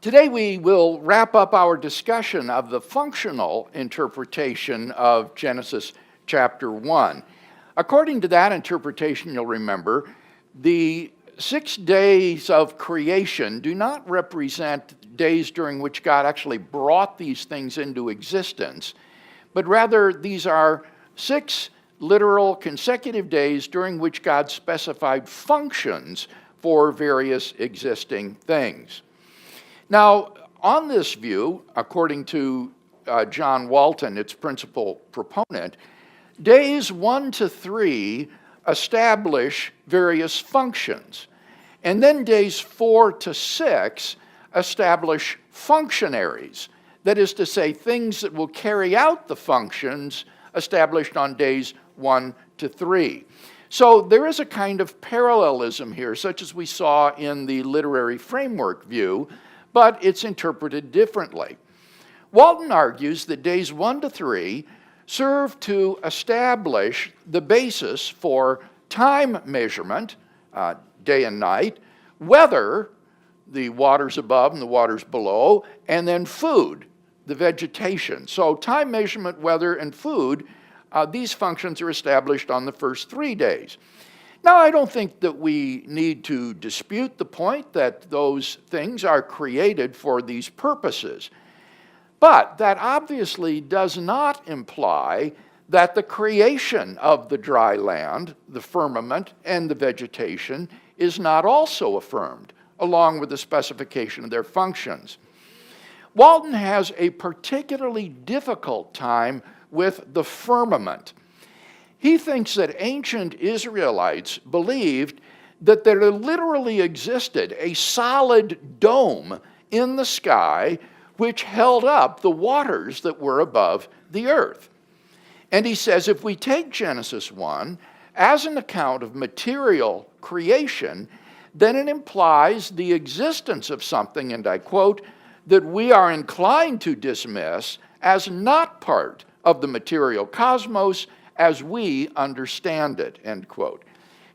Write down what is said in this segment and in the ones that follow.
Today we will wrap up our discussion of the functional interpretation of Genesis chapter 1. According to that interpretation, you'll remember, the 6 days of creation do not represent days during which God actually brought these things into existence, but rather these are 6 literal consecutive days during which God specified functions for various existing things. Now, on this view, according to John Walton, its principal proponent, days 1 to 3 establish various functions, and then days 4 to 6 establish functionaries, that is to say, things that will carry out the functions established on days 1 to 3. So there is a kind of parallelism here, such as we saw in the literary framework view, but it's interpreted differently. Walton argues that days 1 to 3 serve to establish the basis for time measurement, day and night, weather, the waters above and the waters below, and then food, the vegetation. So time measurement, weather, and food, these functions are established on the first 3 days. Now, I don't think that we need to dispute the point that those things are created for these purposes. But that obviously does not imply that the creation of the dry land, the firmament, and the vegetation is not also affirmed, along with the specification of their functions. Walton has a particularly difficult time with the firmament. He thinks that ancient Israelites believed that there literally existed a solid dome in the sky which held up the waters that were above the earth. And he says if we take Genesis 1 as an account of material creation, then it implies the existence of something, and I quote, that we are inclined to dismiss as not part of the material cosmos as we understand it, end quote.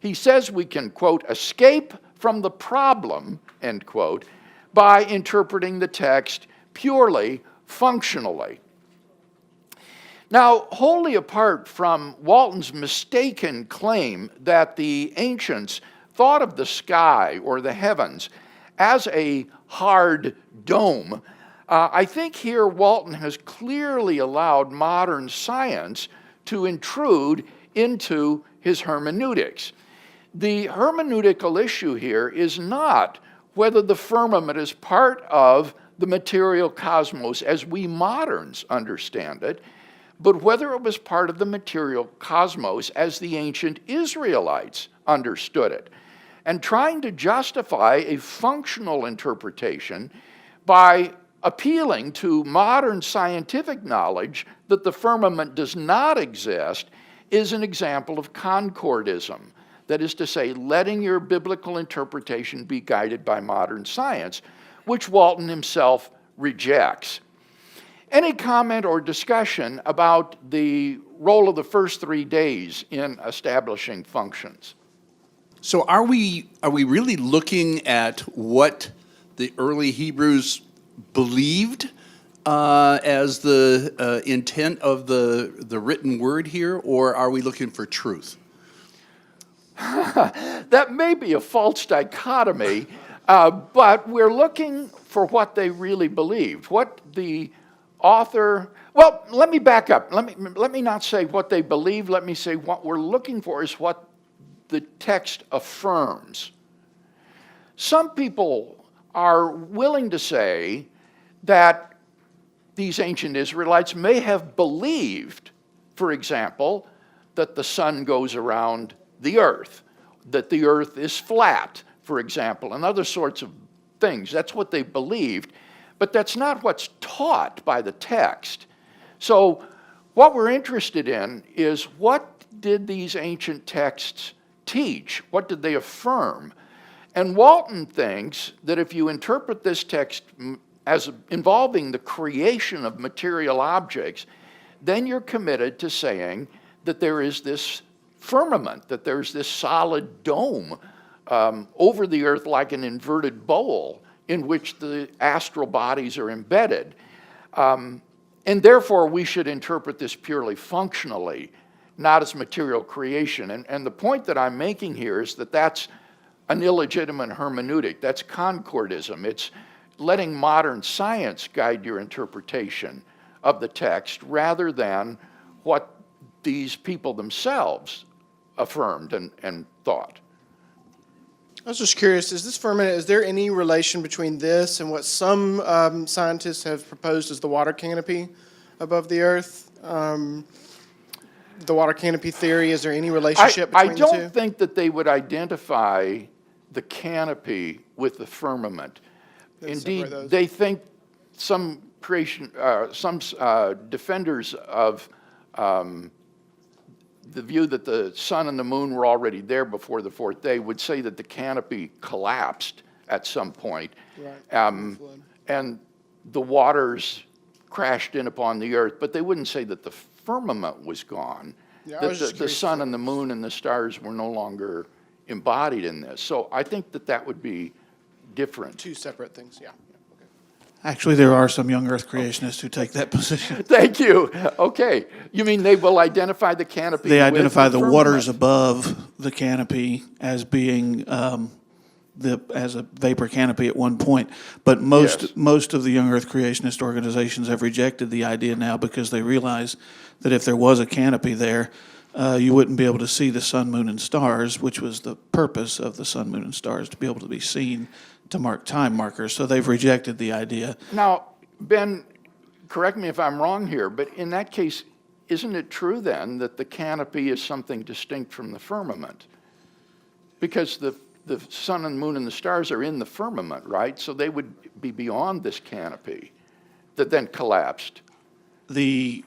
He says we can, quote, escape from the problem, end quote, by interpreting the text purely functionally. Now, wholly apart from Walton's mistaken claim that the ancients thought of the sky or the heavens as a hard dome, I think here Walton has clearly allowed modern science to intrude into his hermeneutics. The hermeneutical issue here is not whether the firmament is part of the material cosmos as we moderns understand it, but whether it was part of the material cosmos as the ancient Israelites understood it. And trying to justify a functional interpretation by appealing to modern scientific knowledge that the firmament does not exist is an example of concordism. That is to say, letting your biblical interpretation be guided by modern science, which Walton himself rejects. Any comment or discussion about the role of the first 3 days in establishing functions? So are we really looking at what the early Hebrews believed as the intent of the written word here, or are we looking for truth? That may be a false dichotomy, but we're looking for what they really believed. What the author, well, let me back up. Let me not say what they believe. Let me say what we're looking for is what the text affirms. Some people are willing to say that these ancient Israelites may have believed, for example, that the sun goes around the earth, that the earth is flat, for example, and other sorts of things. That's what they believed, but that's not what's taught by the text. So what we're interested in is what did these ancient texts teach? What did they affirm? And Walton thinks that if you interpret this text as involving the creation of material objects, then you're committed to saying that there is this firmament, that there's this solid dome over the earth like an inverted bowl in which the astral bodies are embedded. And therefore, we should interpret this purely functionally, not as material creation. And the point that I'm making here is that that's an illegitimate hermeneutic. That's concordism. It's letting modern science guide your interpretation of the text rather than what these people themselves affirmed and thought. I was just curious, is there any relation between this and what some scientists have proposed as the water canopy above the earth? The water canopy theory, is there any relationship between the two? I don't think that they would identify the canopy with the firmament. Indeed, they think some defenders of the view that the sun and the moon were already there before the fourth day would say that the canopy collapsed at some point, and the waters crashed in upon the earth, but they wouldn't say that the firmament was gone, that the sun and the moon and the stars were no longer embodied in this. So I think that would be different. Two separate things, yeah. Actually, there are some young earth creationists who take that position. Thank you. Okay. You mean they will identify the canopy? They identify the firmament? waters above the canopy as being as a vapor canopy at one point. But most of the young earth creationist organizations have rejected the idea now because they realize that if there was a canopy there, you wouldn't be able to see the sun, moon, and stars, which was the purpose of the sun, moon, and stars, to be able to be seen to mark time markers. So they've rejected the idea. Now, Ben, correct me if I'm wrong here, but in that case, isn't it true then that the canopy is something distinct from the firmament? Because the sun and moon and the stars are in the firmament, right? So they would be beyond this canopy that then collapsed. It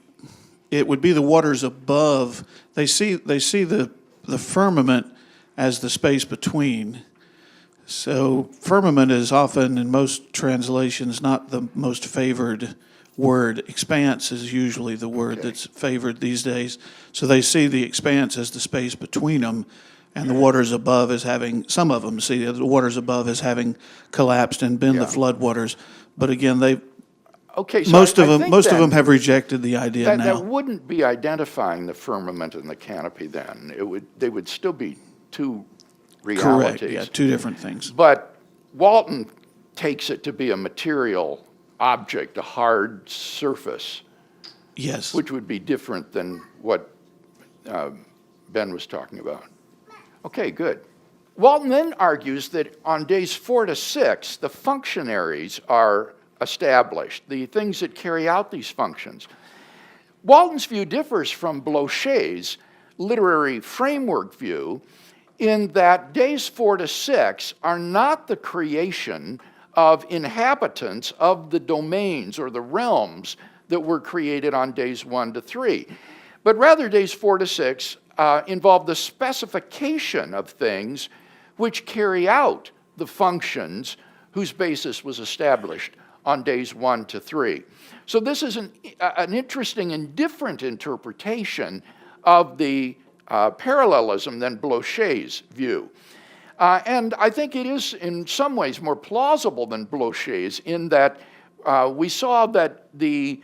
would be the waters above. They see the firmament as the space between. So firmament is often, in most translations, not the most favored word. Expanse is usually the word that's favored these days. So they see the expanse as the space between them, and the waters above as having, some of them see the waters above as having collapsed and been the floodwaters. But again, so most of I them have rejected the idea now. That wouldn't be identifying the firmament and the canopy then. They would still be two realities. Correct, yeah, two different things. But Walton takes it to be a material object, a hard surface. Yes. Which would be different than what Ben was talking about. Okay, good. Walton then argues that on days 4 to 6, the functionaries are established, the things that carry out these functions. Walton's view differs from Blocher's literary framework view in that days 4 to 6 are not the creation of inhabitants of the domains or the realms that were created on days 1 to 3, but rather days 4 to 6 involve the specification of things which carry out the functions whose basis was established on days 1 to 3. So this is an interesting and different interpretation of the parallelism than Blocher's view. And I think it is in some ways more plausible than Blocher's in that we saw that the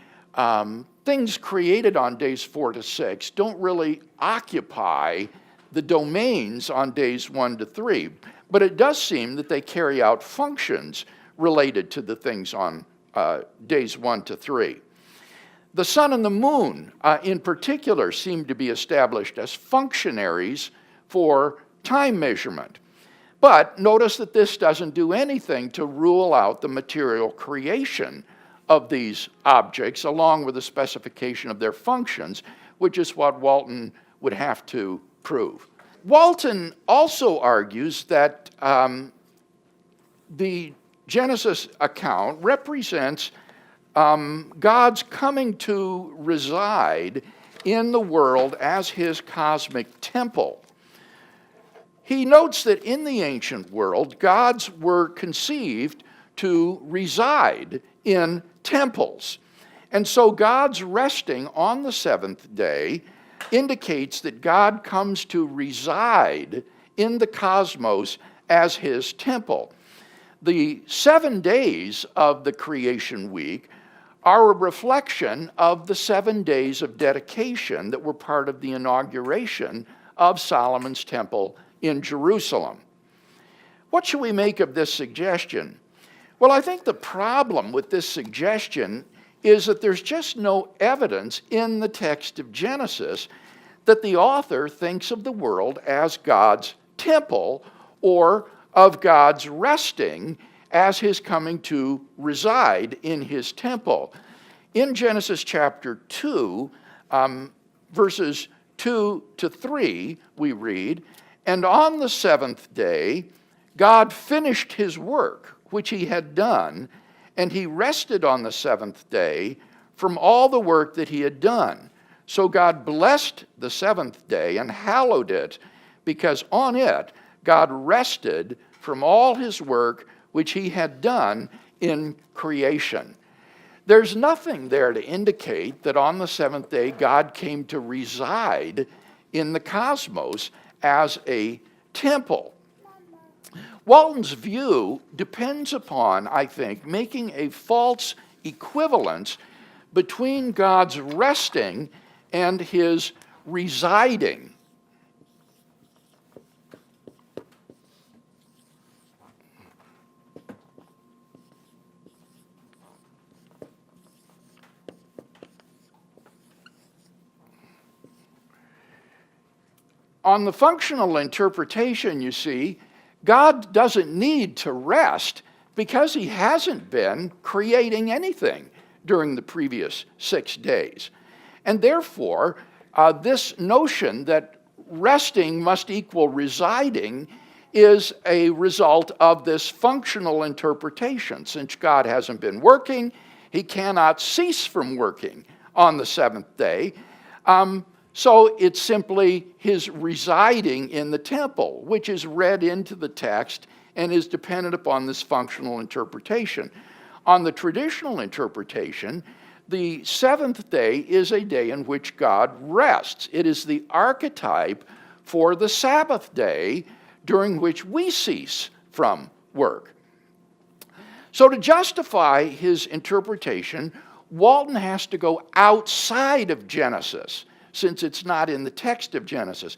things created on days 4 to 6 don't really occupy the domains on days 1 to 3, but it does seem that they carry out functions related to the things on days 1 to 3. The sun and the moon, in particular, seem to be established as functionaries for time measurement. But notice that this doesn't do anything to rule out the material creation of these objects, along with the specification of their functions, which is what Walton would have to prove. Walton also argues that the Genesis account represents God's coming to reside in the world as his cosmic temple. He notes that in the ancient world, gods were conceived to reside in temples. And so God's resting on the seventh day indicates that God comes to reside in the cosmos as his temple. The 7 days of the creation week are a reflection of the 7 days of dedication that were part of the inauguration of Solomon's temple in Jerusalem. What should we make of this suggestion? Well, I think the problem with this suggestion is that there's just no evidence in the text of Genesis that the author thinks of the world as God's temple or of God's resting as his coming to reside in his temple. In Genesis chapter 2, verses 2 to 3, we read, "And on the seventh day, God finished his work which he had done, and he rested on the seventh day from all the work that he had done. So God blessed the seventh day and hallowed it, because on it God rested from all his work which he had done in creation." There's nothing there to indicate that on the seventh day God came to reside in the cosmos as a temple. Walton's view depends upon, I think, making a false equivalence between God's resting and his residing. On the functional interpretation, you see, God doesn't need to rest because he hasn't been creating anything during the previous 6 days. And therefore, this notion that resting must equal residing is a result of this functional interpretation. Since God hasn't been working, he cannot cease from working on the seventh day. So it's simply his residing in the temple, which is read into the text and is dependent upon this functional interpretation. On the traditional interpretation, the seventh day is a day in which God rests. It is the archetype for the Sabbath day during which we cease from work. So to justify his interpretation, Walton has to go outside of Genesis, since it's not in the text of Genesis,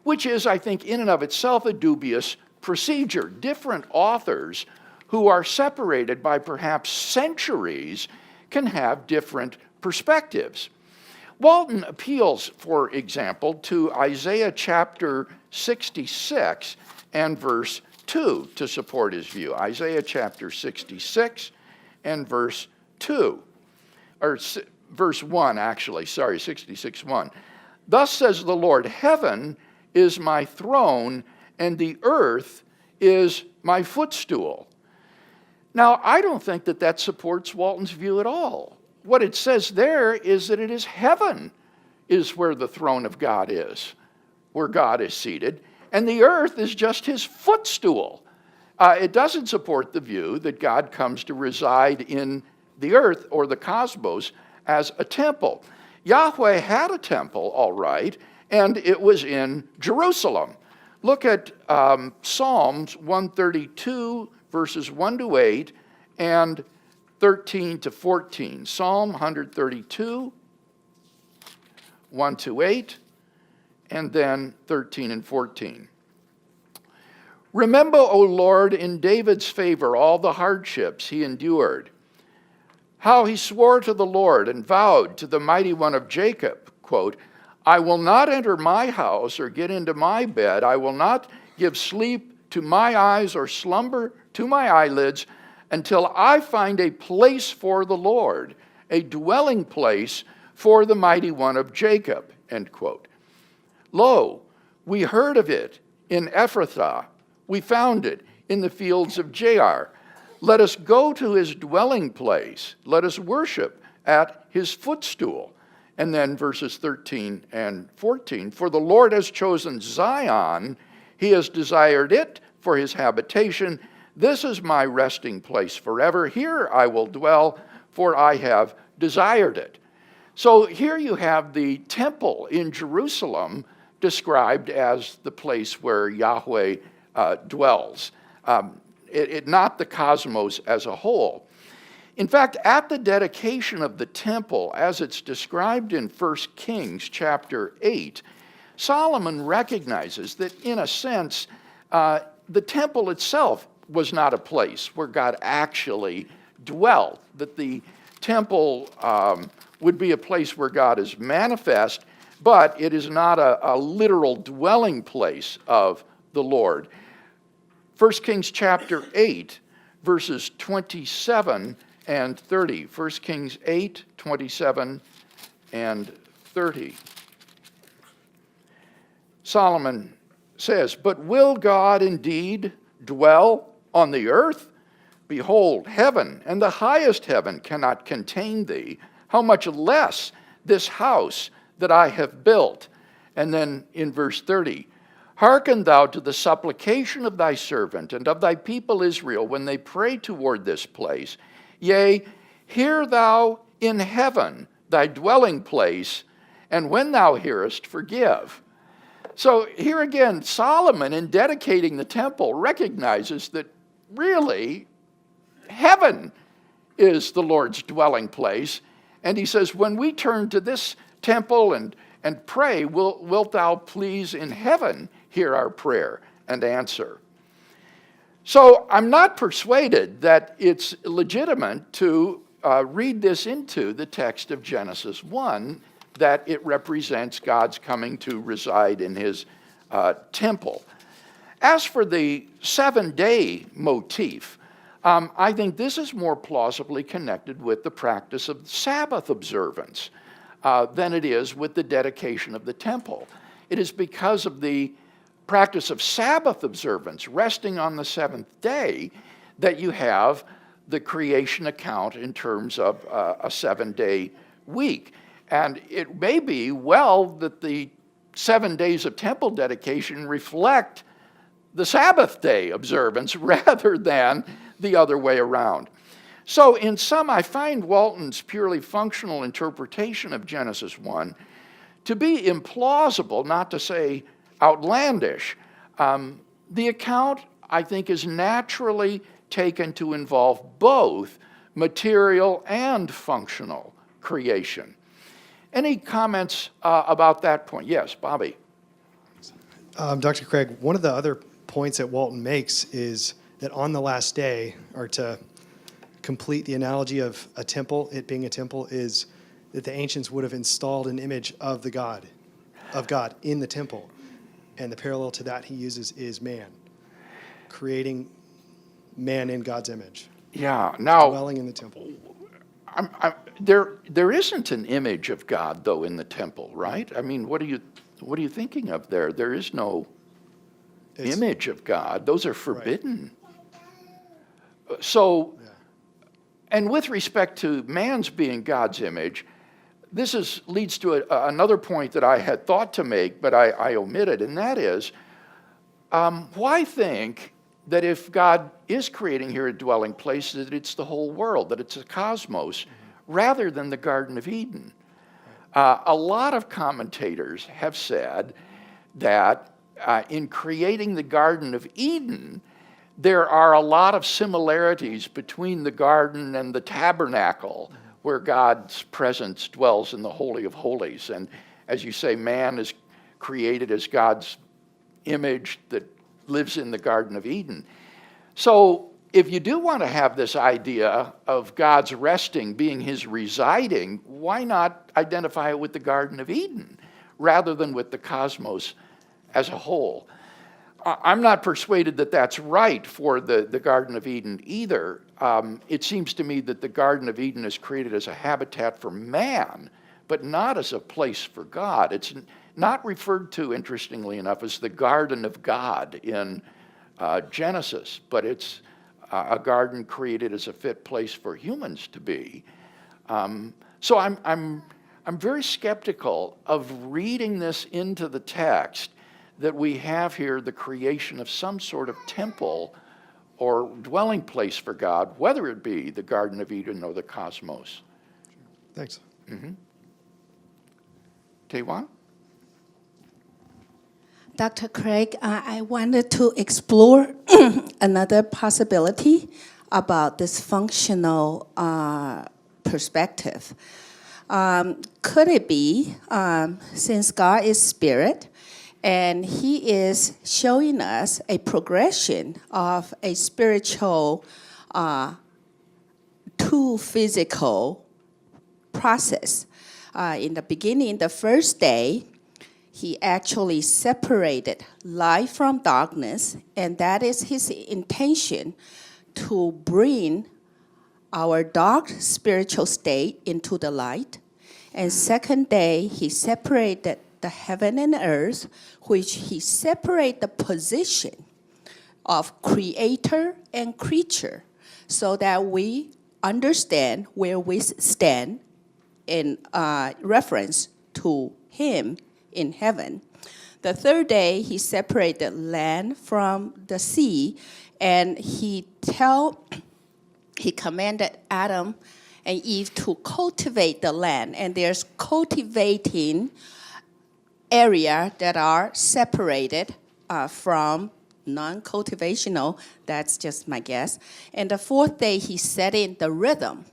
which is, I think, in and of itself a dubious procedure. Different authors who are separated by perhaps centuries can have different perspectives. Walton appeals, for example, to Isaiah chapter 66 and verse 2 to support his view. Isaiah chapter 66 and verse 2, or verse 1, actually, 66:1. "Thus says the Lord, heaven is my throne, and the earth is my footstool." Now, I don't think that that supports Walton's view at all. What it says there is that it is heaven is where the throne of God is, where God is seated, and the earth is just his footstool. It doesn't support the view that God comes to reside in the earth or the cosmos as a temple. Yahweh had a temple, all right, and it was in Jerusalem. Look at Psalms 132, verses 1 to 8, and 13 to 14. Psalm 132, 1 to 8, and then 13 and 14. "Remember, O Lord, in David's favor all the hardships he endured, how he swore to the Lord and vowed to the mighty one of Jacob, quote, I will not enter my house or get into my bed. I will not give sleep to my eyes or slumber to my eyelids until I find a place for the Lord, a dwelling place for the mighty one of Jacob, end quote. Lo, we heard of it in Ephrathah. We found it in the fields of Jaar. Let us go to his dwelling place. Let us worship at his footstool. And then verses 13 and 14. For the Lord has chosen Zion. He has desired it for his habitation. This is my resting place forever. Here I will dwell, for I have desired it. So here you have the temple in Jerusalem described as the place where Yahweh dwells. not the cosmos as a whole. In fact, at the dedication of the temple, as it's described in 1 Kings chapter 8, Solomon recognizes that, in a sense, the temple itself was not a place where God actually dwelt, that the temple would be a place where God is manifest, but it is not a literal dwelling place of the Lord. 1 Kings chapter 8, verses 27 and 30. 1 Kings 8, 27 and 30. Solomon says, "But will God indeed dwell on the earth? Behold, heaven and the highest heaven cannot contain thee. How much less this house that I have built?" And then in verse 30, "Hearken thou to the supplication of thy servant and of thy people Israel when they pray toward this place. Yea, hear thou in heaven thy dwelling place, and when thou hearest, forgive." So here again, Solomon, in dedicating the temple, recognizes that really heaven is the Lord's dwelling place. And he says, when we turn to this temple and pray, wilt thou please in heaven hear our prayer and answer? So I'm not persuaded that it's legitimate to read this into the text of Genesis 1, that it represents God's coming to reside in his temple. As for the 7-day motif, I think this is more plausibly connected with the practice of Sabbath observance than it is with the dedication of the temple. It is because of the practice of Sabbath observance, resting on the seventh day, that you have the creation account in terms of a 7-day week. And it may be well that the 7 days of temple dedication reflect the Sabbath day observance rather than the other way around. So in sum, I find Walton's purely functional interpretation of Genesis 1 to be implausible, not to say outlandish. The account, I think, is naturally taken to involve both material and functional creation. Any comments about that point? Yes, Bobby. Dr. Craig, one of the other points that Walton makes is that on the last day, or to complete the analogy of a temple, it being a temple, is that the ancients would have installed an image of God in the temple. And the parallel to that he uses is man, creating man in God's image. Yeah, now, dwelling in the temple. there isn't an image of God, though, in the temple, right? I mean, what are you thinking of there? There is no image of God. Those are forbidden. Right. So, and with respect to man's being God's image, this leads to another point that I had thought to make, but I omitted, and that is, why think that if God is creating here a dwelling place, that it's the whole world, that it's a cosmos, rather than the Garden of Eden? A lot of commentators have said that in creating the Garden of Eden, there are a lot of similarities between the garden and the tabernacle, where God's presence dwells in the Holy of Holies. And as you say, man is created as God's image that lives in the Garden of Eden. So if you do want to have this idea of God's resting being his residing, why not identify it with the Garden of Eden rather than with the cosmos as a whole? I'm not persuaded that that's right for the Garden of Eden either. It seems to me that the Garden of Eden is created as a habitat for man, but not as a place for God. It's not referred to, interestingly enough, as the Garden of God in Genesis, but it's a garden created as a fit place for humans to be. So I'm very skeptical of reading this into the text, that we have here the creation of some sort of temple or dwelling place for God, whether it be the Garden of Eden or the cosmos. Thanks. Taewon? Dr. Craig, I wanted to explore another possibility about this functional perspective. Could it be, since God is spirit, and He is showing us a progression of a spiritual to physical process. In the beginning, the first day, He actually separated light from darkness, and that is His intention to bring our dark spiritual state into the light. And second day, He separated the heaven and earth, which He separated the position of creator and creature, so that we understand where we stand in reference to Him in heaven. The third day, He separated land from the sea, and He commanded Adam and Eve to cultivate the land. And there's cultivating area that are separated from non-cultivational. That's just my guess. And the fourth day, He set in the rhythm,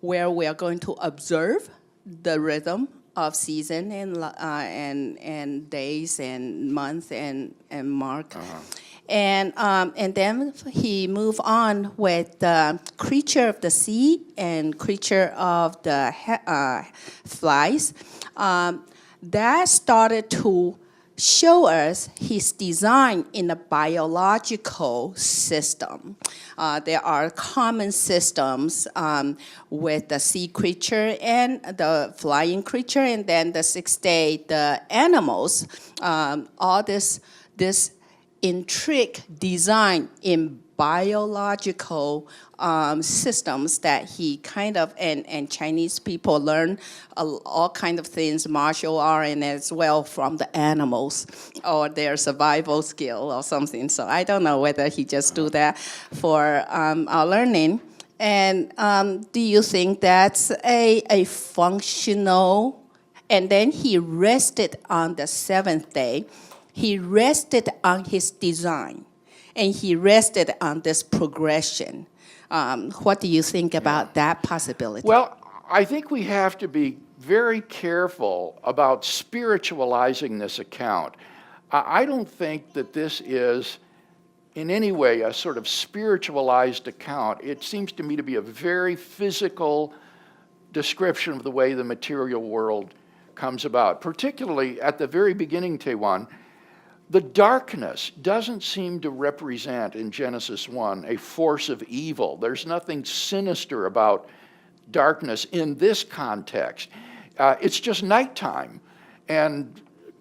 where we are going to observe the rhythm of season and days and months and mark. And then He moved on with the creature of the sea and creature of the flies. That started to show us His design in a biological system. There are common systems with the sea creature and the flying creature, and then the sixth day, the animals. All this intricate design in biological systems that He kind of, and Chinese people learn all kind of things, martial art, and as well from the animals or their survival skill or something. So I don't know whether He just do that for our learning. And do you think that's a functional? And then He rested on the seventh day. He rested on His design, and He rested on this progression. What do you think about that possibility? Well, I think we have to be very careful about spiritualizing this account. I don't think that this is in any way a sort of spiritualized account. It seems to me to be a very physical description of the way the material world comes about, particularly at the very beginning, Taewon. The darkness doesn't seem to represent, in Genesis 1, a force of evil. There's nothing sinister about darkness in this context. It's just nighttime, and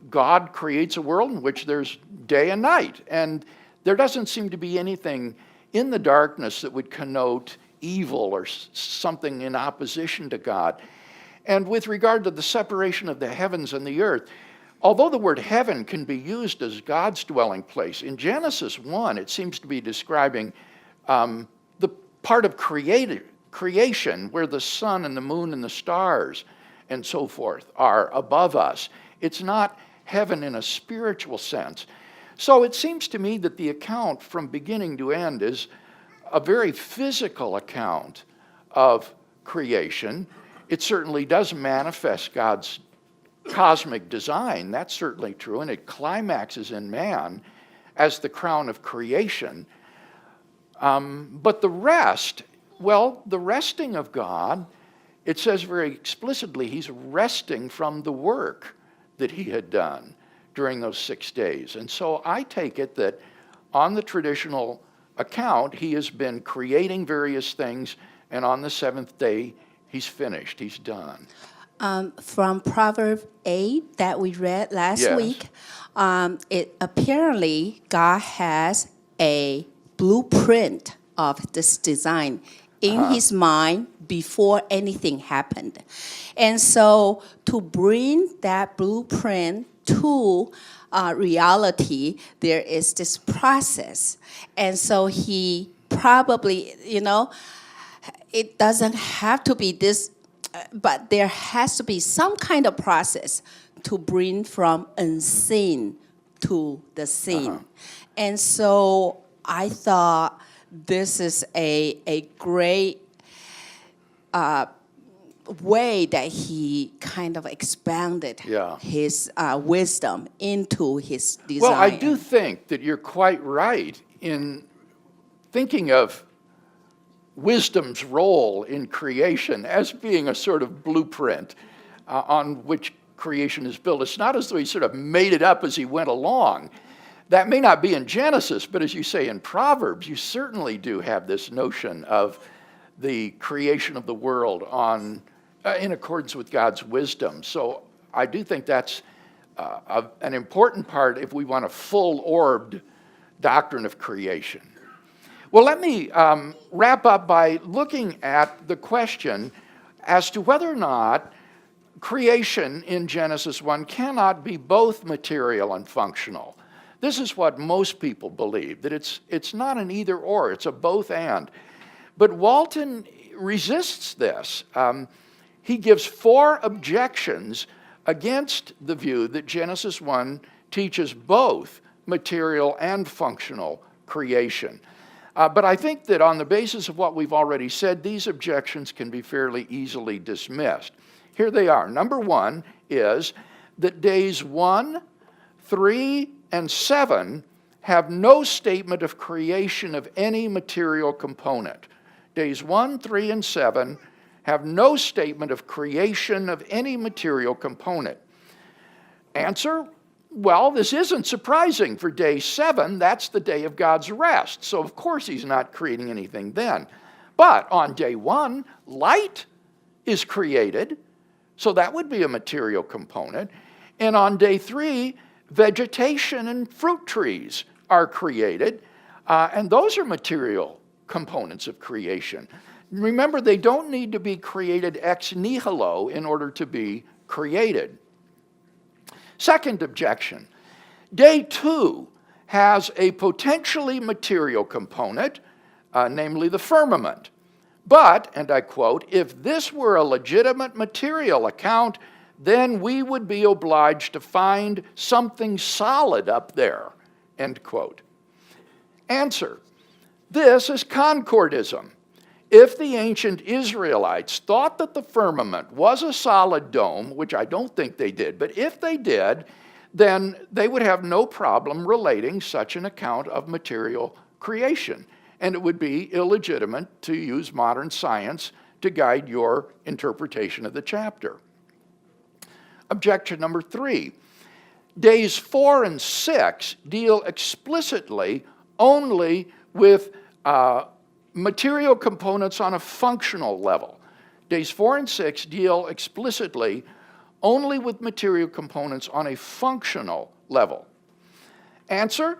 God creates a world in which there's day and night, and there doesn't seem to be anything in the darkness that would connote evil or something in opposition to God. And with regard to the separation of the heavens and the earth, although the word heaven can be used as God's dwelling place, in Genesis 1, it seems to be describing the part of creation where the sun and the moon and the stars and so forth are above us. It's not heaven in a spiritual sense. So it seems to me that the account from beginning to end is a very physical account of creation. It certainly does manifest God's cosmic design, that's certainly true, and it climaxes in man as the crown of creation. But the rest, well, the resting of God, it says very explicitly, He's resting from the work that He had done during those 6 days. And so I take it that on the traditional account, He has been creating various things, and on the seventh day, He's finished, He's done. From Proverbs 8 that we read last Yes. week, it apparently God has a blueprint of this design in His mind before anything happened. And so to bring that blueprint to reality, there is this process. And so He probably, it doesn't have to be this, but there has to be some kind of process to bring from unseen to the scene. And so I thought this is a great way that he kind of expanded his wisdom into his design. Well, I do think that you're quite right in thinking of wisdom's role in creation as being a sort of blueprint on which creation is built. It's not as though he sort of made it up as he went along. That may not be in Genesis, but as you say in Proverbs, you certainly do have this notion of the creation of the world in accordance with God's wisdom. So I do think that's an important part if we want a full-orbed doctrine of creation. Well, let me wrap up by looking at the question as to whether or not creation in Genesis 1 cannot be both material and functional. This is what most people believe, that it's not an either or, it's a both and. But Walton resists this. He gives 4 objections against the view that Genesis 1 teaches both material and functional creation. But I think that on the basis of what we've already said, these objections can be fairly easily dismissed. Here they are. Number 1 is that days 1, 3, and 7 have no statement of creation of any material component. Days 1, 3, and 7 have no statement of creation of any material component. Answer, well, this isn't surprising. For day 7, that's the day of God's rest. So of course he's not creating anything then. But on day 1, light is created, so that would be a material component. And on day 3, vegetation and fruit trees are created, and those are material components of creation. Remember, they don't need to be created ex nihilo in order to be created. Second objection, day 2 has a potentially material component, namely the firmament. But, and I quote, if this were a legitimate material account, then we would be obliged to find something solid up there, end quote. Answer, this is concordism. If the ancient Israelites thought that the firmament was a solid dome, which I don't think they did, but if they did, then they would have no problem relating such an account of material creation. And it would be illegitimate to use modern science to guide your interpretation of the chapter. Objection number 3. Days 4 and 6 deal explicitly only with material components on a functional level. Days 4 and 6 deal explicitly only with material components on a functional level. Answer,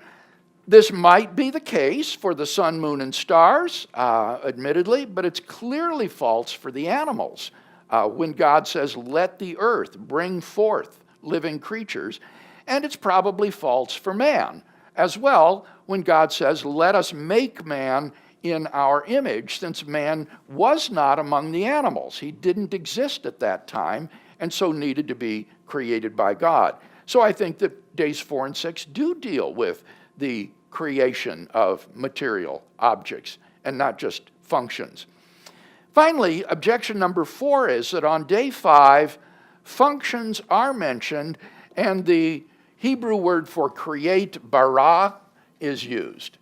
this might be the case for the sun, moon, and stars, admittedly, but it's clearly false for the animals. When God says, let the earth bring forth living creatures, and it's probably false for man as well when God says, let us make man in our image, since man was not among the animals. He didn't exist at that time, and so needed to be created by God. So I think that days 4 and 6 do deal with the creation of material objects and not just functions. Finally, objection number 4 is that on day 5, functions are mentioned, and the Hebrew word for create, bara, is used.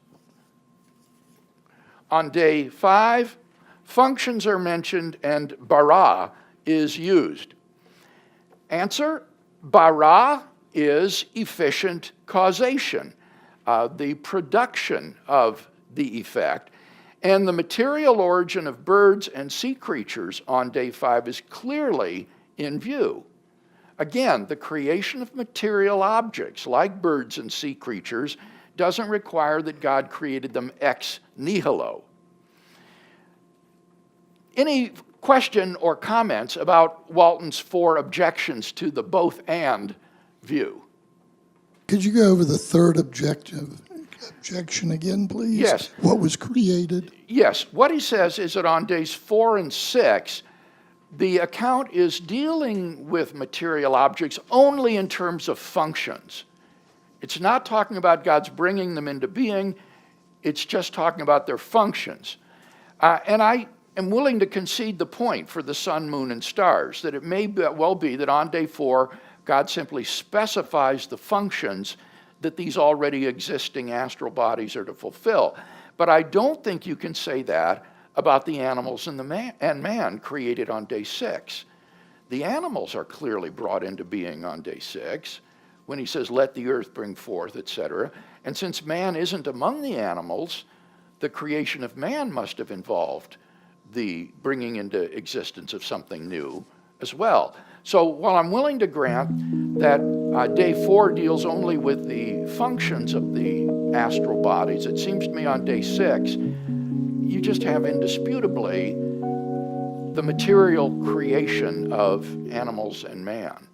On day 5, functions are mentioned and bara is used. Answer, bara is efficient causation, the production of the effect. And the material origin of birds and sea creatures on day 5 is clearly in view. Again, the creation of material objects like birds and sea creatures doesn't require that God created them ex nihilo. Any question or comments about Walton's 4 objections to the both and view? Could you go over the third objection again, please? Yes. What was created? Yes. What he says is that on days 4 and 6, the account is dealing with material objects only in terms of functions. It's not talking about God's bringing them into being. It's just talking about their functions. And I am willing to concede the point for the sun, moon, and stars, that it may well be that on day 4, God simply specifies the functions that these already existing astral bodies are to fulfill. But I don't think you can say that about the animals and man created on day 6. The animals are clearly brought into being on day 6, when he says, let the earth bring forth, etc. And since man isn't among the animals, the creation of man must have involved the bringing into existence of something new as well. So while I'm willing to grant that day 4 deals only with the functions of the astral bodies, it seems to me on day 6, you just have indisputably the material creation of animals and man.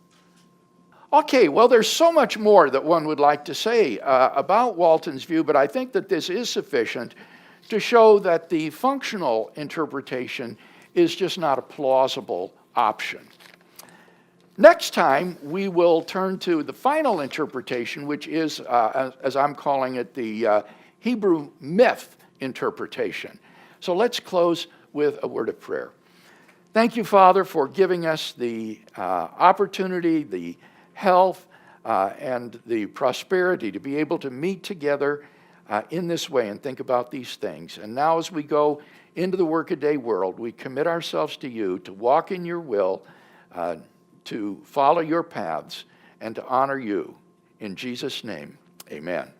Okay, well, there's so much more that one would like to say about Walton's view, but I think that this is sufficient to show that the functional interpretation is just not a plausible option. Next time, we will turn to the final interpretation, which is, as I'm calling it, the Hebrew myth interpretation. So let's close with a word of prayer. Thank you, Father, for giving us the opportunity, the health, and the prosperity to be able to meet together in this way and think about these things. And now as we go into the workaday world, we commit ourselves to you to walk in your will, to follow your paths, and to honor you. In Jesus' name, amen.